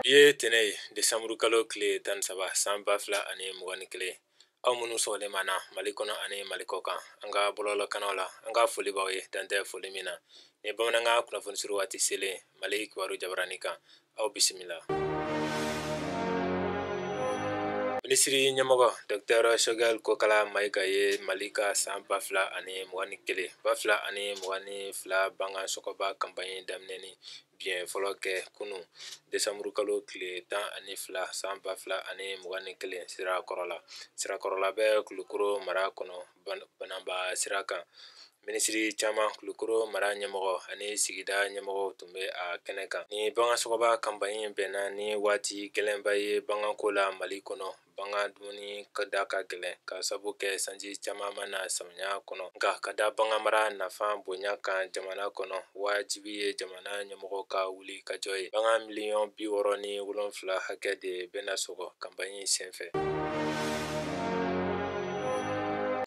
Ye tene Desamuru kalo tile 17 san 2021 aw minnu sɔgɔlen mana Mali kɔnɔ ani Mali kɔ kan an ka bɔlɔlɔ kanaw la an ka foli b'aw ye dan tɛ foli min na ni bamanankan kunnafoni suru waati selen Mali kibaru jabarani kan aw bisimila. Minisiri ɲɛmɔgɔ Dr Choguel Kokala Mayiga ye Mali ka san 2022 banga sɔgɔba campagne daminɛni biɲɛ fɔlɔ kɛ kunu Desamuru kalo tile 12 san 2021 sirakɔrɔla bɛ Kulukoro mara kɔnɔ Bananba sira kan. Minisiri caman Kulukoro mara ɲɛmɔgɔ ani sigida ɲɛmɔgɔw tun bɛ a kɛnɛ kan. Ni bangasɔgɔba campagne bɛnna ni waati gɛlɛnba ye bangako la Mali kɔnɔ. Banga dumuni ka da ka gɛlɛn ka sabu kɛ sanji caman mana samiya kɔnɔ. Nka ka da banga mara nafa bonya kan jamana kɔnɔ, wajibi ye jamana ɲɛmɔgɔ ka wuli ka jɔ ye. Banga miliyɔn 67 hakɛ de bɛna sɔgɔ campagne senfɛ.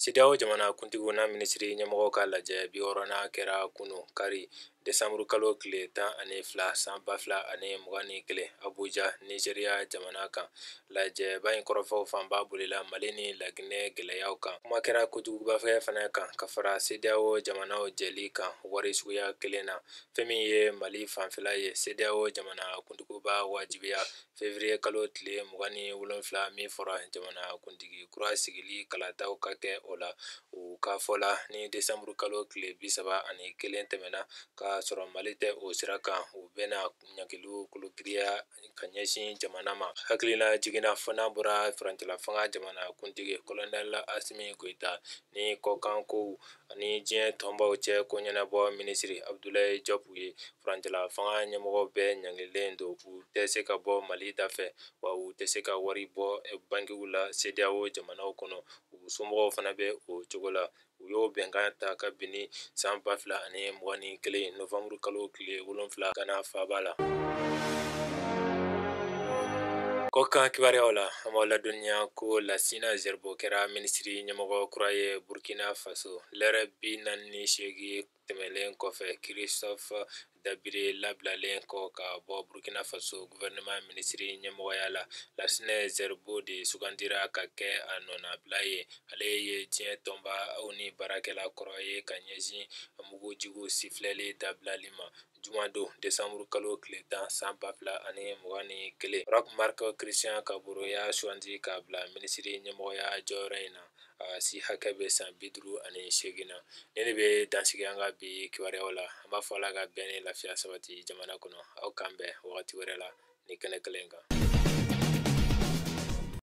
CEDEAO jamana kuntigiw na minisiri ɲɛmɔgɔ ka lajɛ 60nan kɛra kunu kari Desamuru kalo tile 12 san 2021 Abuja, Nigeria jamana kan. Lajɛba in kɔrɔfɔw fanba bolila Mali ni Laginɛ gɛlɛyaw kan. Kuma kɛra kojugubafɛ fana kan ka fara CEDEAO jamanaw jɛli kan wari suguya kelen na. Fɛn min ye Mali fanfɛla ye CEDEAO jamana kuntiguba wajibiya février kalo tile 27 min fɔra jamana kuntigi kura sigili kalataw ka kɛ o la. U ka fɔla ni Desamuru kalo tile 31 tɛmɛna ka sɔrɔ Mali tɛ o sira kan, u bɛna ɲankiliw kulukiriya ka ɲɛsin jamana ma. Hakilina jiginna fɔ n'a bɔra furancɛla fanga jamana kuntigi Colonel Assimi Goïta ni kɔkankow ani diɲɛ tɔnbaw cɛ ko ɲɛnabɔ minisiri Abdoulaye Diop ye. Furancɛla fanga ɲɛmɔgɔw bɛɛ ɲangililen don u tɛ se ka bɔ Mali dafɛ wa u tɛ se ka wari bɔ bankiw la CEDEAO jamanaw kɔnɔ. U somɔgɔw fana bɛ o cogo la. U y'o bɛnkan ta ka bɛn ni san 2021 Novembre kalo tile 7 Gana faaba la. Kɔkan kibaruyaw la an b'aw ladɔnniya ko Lassina Zerbo kɛra minisiri ɲɛmɔgɔ kura ye Burkina Faso. Lɛrɛ 48 tɛmɛlen kɔfɛ Christophe Dabire labilalen kɔ ka bɔ Burkina Faso gouvernement minisiri ɲɛmɔgɔya la. Lassina Zerbo de sugandira ka kɛ a nɔnabila ye. Ale ye diɲɛ tɔnba ni baarakɛla kɔrɔ ye ka ɲɛsin mugujigu sifilɛli dabilali ma. Juma don Desamuru kalo tile 10 san 2021 Roch-Marc Christian Kabore y'a sugandi k'a bila minisiri ɲɛmɔgɔya jɔyɔrɔ in na. A si hakɛ bɛ san 58 na. Ne de bɛ dansigi an ka bi kibaruyaw la. An b'a fɔ Ala ka bɛn ni lafiya sabati jamana kɔnɔ. Aw k'an bɛn wagati wɛrɛ la ni kɛnɛ kelen kan.